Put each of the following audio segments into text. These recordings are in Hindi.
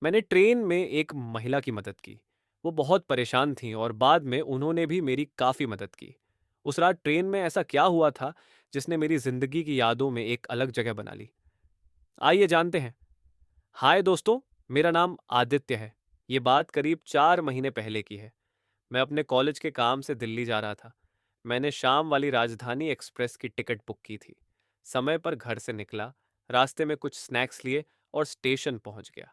मैंने ट्रेन में एक महिला की मदद की। वो बहुत परेशान थीं और बाद में उन्होंने भी मेरी काफ़ी मदद की। उस रात ट्रेन में ऐसा क्या हुआ था जिसने मेरी ज़िंदगी की यादों में एक अलग जगह बना ली? आइए जानते हैं। हाय दोस्तों, मेरा नाम आदित्य है। ये बात करीब 4 महीने पहले की है। मैं अपने कॉलेज के काम से दिल्ली जा रहा था। मैंने शाम वाली राजधानी एक्सप्रेस की टिकट बुक की थी। समय पर घर से निकला, रास्ते में कुछ स्नैक्स लिए और स्टेशन पहुंच गया।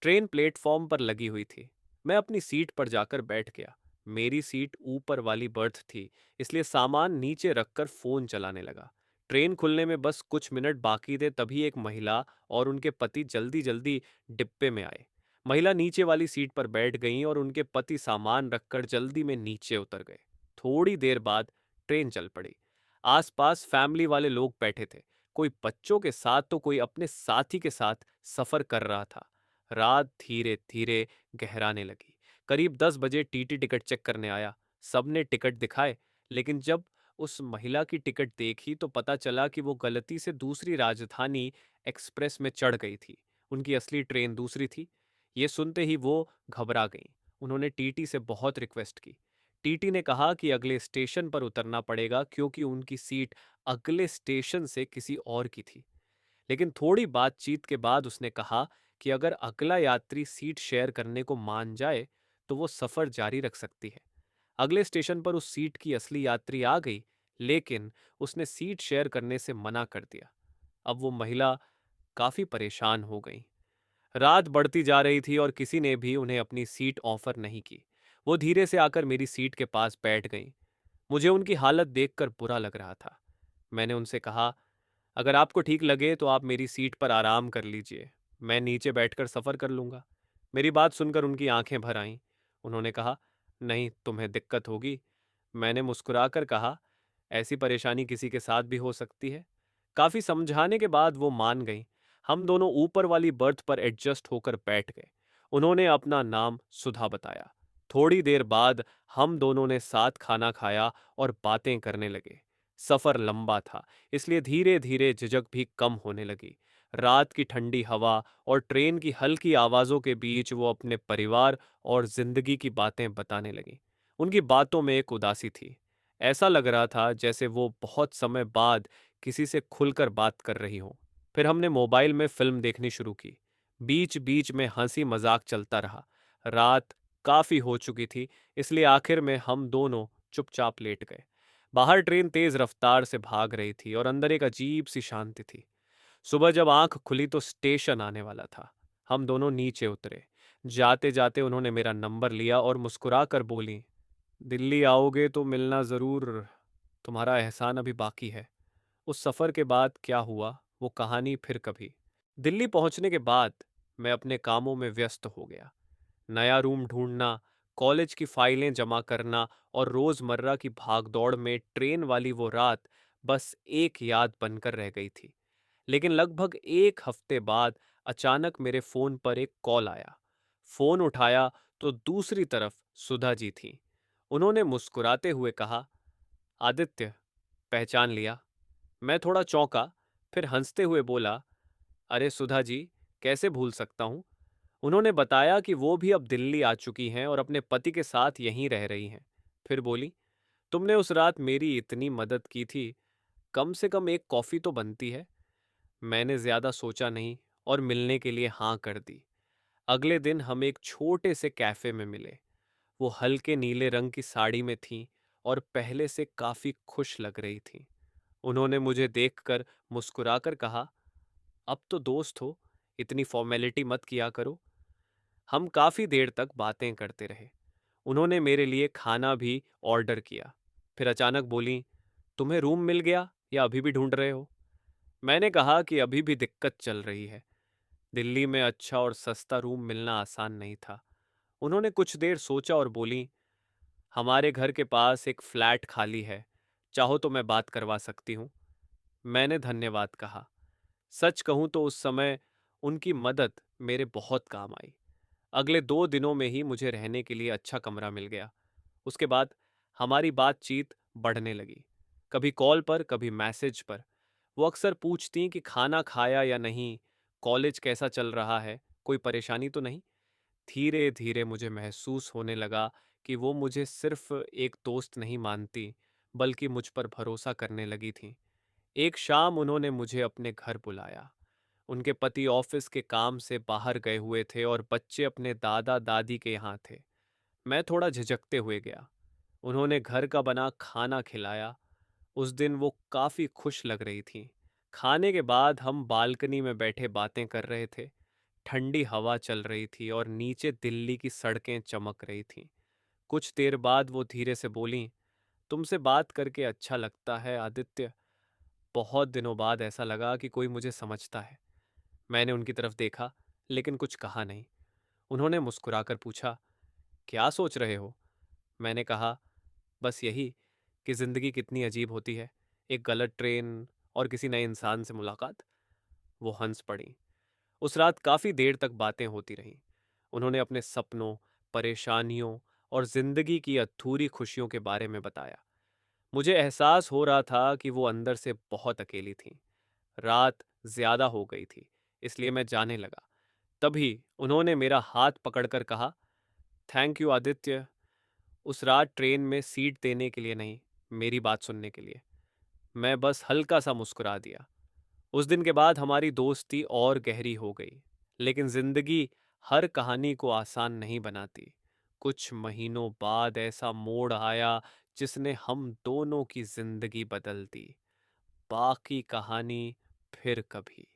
ट्रेन प्लेटफॉर्म पर लगी हुई थी। मैं अपनी सीट पर जाकर बैठ गया। मेरी सीट ऊपर वाली बर्थ थी, इसलिए सामान नीचे रखकर फोन चलाने लगा। ट्रेन खुलने में बस कुछ मिनट बाकी थे, तभी एक महिला और उनके पति जल्दी जल्दी डिब्बे में आए। महिला नीचे वाली सीट पर बैठ गईं और उनके पति सामान रखकर जल्दी में नीचे उतर गए। थोड़ी देर बाद ट्रेन चल पड़ी। आसपास फैमिली वाले लोग बैठे थे, कोई बच्चों के साथ तो कोई अपने साथी के साथ सफर कर रहा था। रात धीरे धीरे गहराने लगी। करीब 10 बजे टीटी टिकट चेक करने आया। सबने टिकट दिखाए, लेकिन जब उस महिला की टिकट देखी तो पता चला कि वो गलती से दूसरी राजधानी एक्सप्रेस में चढ़ गई थी। उनकी असली ट्रेन दूसरी थी। ये सुनते ही वो घबरा गईं। उन्होंने टीटी से बहुत रिक्वेस्ट की। टीटी ने कहा कि अगले स्टेशन पर उतरना पड़ेगा क्योंकि उनकी सीट अगले स्टेशन से किसी और की थी। लेकिन थोड़ी बातचीत के बाद उसने कहा कि अगर अगला यात्री सीट शेयर करने को मान जाए तो वो सफर जारी रख सकती है। अगले स्टेशन पर उस सीट की असली यात्री आ गई, लेकिन उसने सीट शेयर करने से मना कर दिया। अब वो महिला काफी परेशान हो गई। रात बढ़ती जा रही थी और किसी ने भी उन्हें अपनी सीट ऑफर नहीं की। वो धीरे से आकर मेरी सीट के पास बैठ गई। मुझे उनकी हालत देखकर बुरा लग रहा था। मैंने उनसे कहा, अगर आपको ठीक लगे तो आप मेरी सीट पर आराम कर लीजिए। मैं नीचे बैठकर सफ़र कर लूँगा। मेरी बात सुनकर उनकी आंखें भर आईं। उन्होंने कहा, नहीं, तुम्हें दिक्कत होगी। मैंने मुस्कुराकर कहा, ऐसी परेशानी किसी के साथ भी हो सकती है। काफ़ी समझाने के बाद वो मान गईं। हम दोनों ऊपर वाली बर्थ पर एडजस्ट होकर बैठ गए। उन्होंने अपना नाम सुधा बताया। थोड़ी देर बाद हम दोनों ने साथ खाना खाया और बातें करने लगे। सफ़र लंबा था, इसलिए धीरे धीरे झिझक भी कम होने लगी। रात की ठंडी हवा और ट्रेन की हल्की आवाज़ों के बीच वो अपने परिवार और जिंदगी की बातें बताने लगी। उनकी बातों में एक उदासी थी। ऐसा लग रहा था जैसे वो बहुत समय बाद किसी से खुलकर बात कर रही हो। फिर हमने मोबाइल में फिल्म देखनी शुरू की। बीच बीच में हंसी मजाक चलता रहा। रात काफ़ी हो चुकी थी, इसलिए आखिर में हम दोनों चुपचाप लेट गए। बाहर ट्रेन तेज रफ्तार से भाग रही थी और अंदर एक अजीब सी शांति थी। सुबह जब आंख खुली तो स्टेशन आने वाला था। हम दोनों नीचे उतरे। जाते जाते उन्होंने मेरा नंबर लिया और मुस्कुरा कर बोली, दिल्ली आओगे तो मिलना ज़रूर। तुम्हारा एहसान अभी बाकी है। उस सफ़र के बाद क्या हुआ, वो कहानी फिर कभी। दिल्ली पहुंचने के बाद मैं अपने कामों में व्यस्त हो गया। नया रूम ढूंढना, कॉलेज की फाइलें जमा करना और रोजमर्रा की भागदौड़ में ट्रेन वाली वो रात बस एक याद बनकर रह गई थी। लेकिन लगभग एक हफ्ते बाद अचानक मेरे फोन पर एक कॉल आया। फोन उठाया तो दूसरी तरफ सुधा जी थीं। उन्होंने मुस्कुराते हुए कहा, आदित्य, पहचान लिया? मैं थोड़ा चौंका, फिर हंसते हुए बोला, अरे सुधा जी, कैसे भूल सकता हूँ। उन्होंने बताया कि वो भी अब दिल्ली आ चुकी हैं और अपने पति के साथ यहीं रह रही हैं। फिर बोली, तुमने उस रात मेरी इतनी मदद की थी, कम से कम एक कॉफ़ी तो बनती है। मैंने ज़्यादा सोचा नहीं और मिलने के लिए हाँ कर दी। अगले दिन हम एक छोटे से कैफ़े में मिले। वो हल्के नीले रंग की साड़ी में थीं और पहले से काफ़ी खुश लग रही थीं। उन्होंने मुझे देखकर मुस्कुराकर कहा, अब तो दोस्त हो, इतनी फॉर्मेलिटी मत किया करो। हम काफ़ी देर तक बातें करते रहे। उन्होंने मेरे लिए खाना भी ऑर्डर किया। फिर अचानक बोली, तुम्हें रूम मिल गया या अभी भी ढूंढ रहे हो? मैंने कहा कि अभी भी दिक्कत चल रही है। दिल्ली में अच्छा और सस्ता रूम मिलना आसान नहीं था। उन्होंने कुछ देर सोचा और बोली, हमारे घर के पास एक फ्लैट खाली है, चाहो तो मैं बात करवा सकती हूँ। मैंने धन्यवाद कहा। सच कहूँ तो उस समय उनकी मदद मेरे बहुत काम आई। अगले 2 दिनों में ही मुझे रहने के लिए अच्छा कमरा मिल गया। उसके बाद हमारी बातचीत बढ़ने लगी, कभी कॉल पर कभी मैसेज पर। वो अक्सर पूछती कि खाना खाया या नहीं, कॉलेज कैसा चल रहा है। कोई परेशानी तो नहीं? धीरे धीरे मुझे महसूस होने लगा कि वो मुझे सिर्फ एक दोस्त नहीं मानती, बल्कि मुझ पर भरोसा करने लगी थी। एक शाम उन्होंने मुझे अपने घर बुलाया। उनके पति ऑफिस के काम से बाहर गए हुए थे और बच्चे अपने दादा दादी के यहाँ थे। मैं थोड़ा झिझकते हुए गया। उन्होंने घर का बना खाना खिलाया। उस दिन वो काफी खुश लग रही थी। खाने के बाद हम बालकनी में बैठे बातें कर रहे थे। ठंडी हवा चल रही थी और नीचे दिल्ली की सड़कें चमक रही थीं। कुछ देर बाद वो धीरे से बोलीं, तुमसे बात करके अच्छा लगता है आदित्य। बहुत दिनों बाद ऐसा लगा कि कोई मुझे समझता है। मैंने उनकी तरफ देखा, लेकिन कुछ कहा नहीं। उन्होंने मुस्कुराकर पूछा, क्या सोच रहे हो? मैंने कहा, बस यही कि जिंदगी कितनी अजीब होती है। एक गलत ट्रेन और किसी नए इंसान से मुलाकात। वो हंस पड़ी। उस रात काफी देर तक बातें होती रहीं। उन्होंने अपने सपनों, परेशानियों और जिंदगी की अधूरी खुशियों के बारे में बताया। मुझे एहसास हो रहा था कि वो अंदर से बहुत अकेली थीं। रात ज्यादा हो गई थी, इसलिए मैं जाने लगा। तभी उन्होंने मेरा हाथ पकड़कर कहा, थैंक यू आदित्य, उस रात ट्रेन में सीट देने के लिए नहीं, मेरी बात सुनने के लिए। मैं बस हल्का सा मुस्कुरा दिया। उस दिन के बाद हमारी दोस्ती और गहरी हो गई। लेकिन जिंदगी हर कहानी को आसान नहीं बनाती। कुछ महीनों बाद ऐसा मोड़ आया जिसने हम दोनों की जिंदगी बदल दी। बाकी कहानी फिर कभी।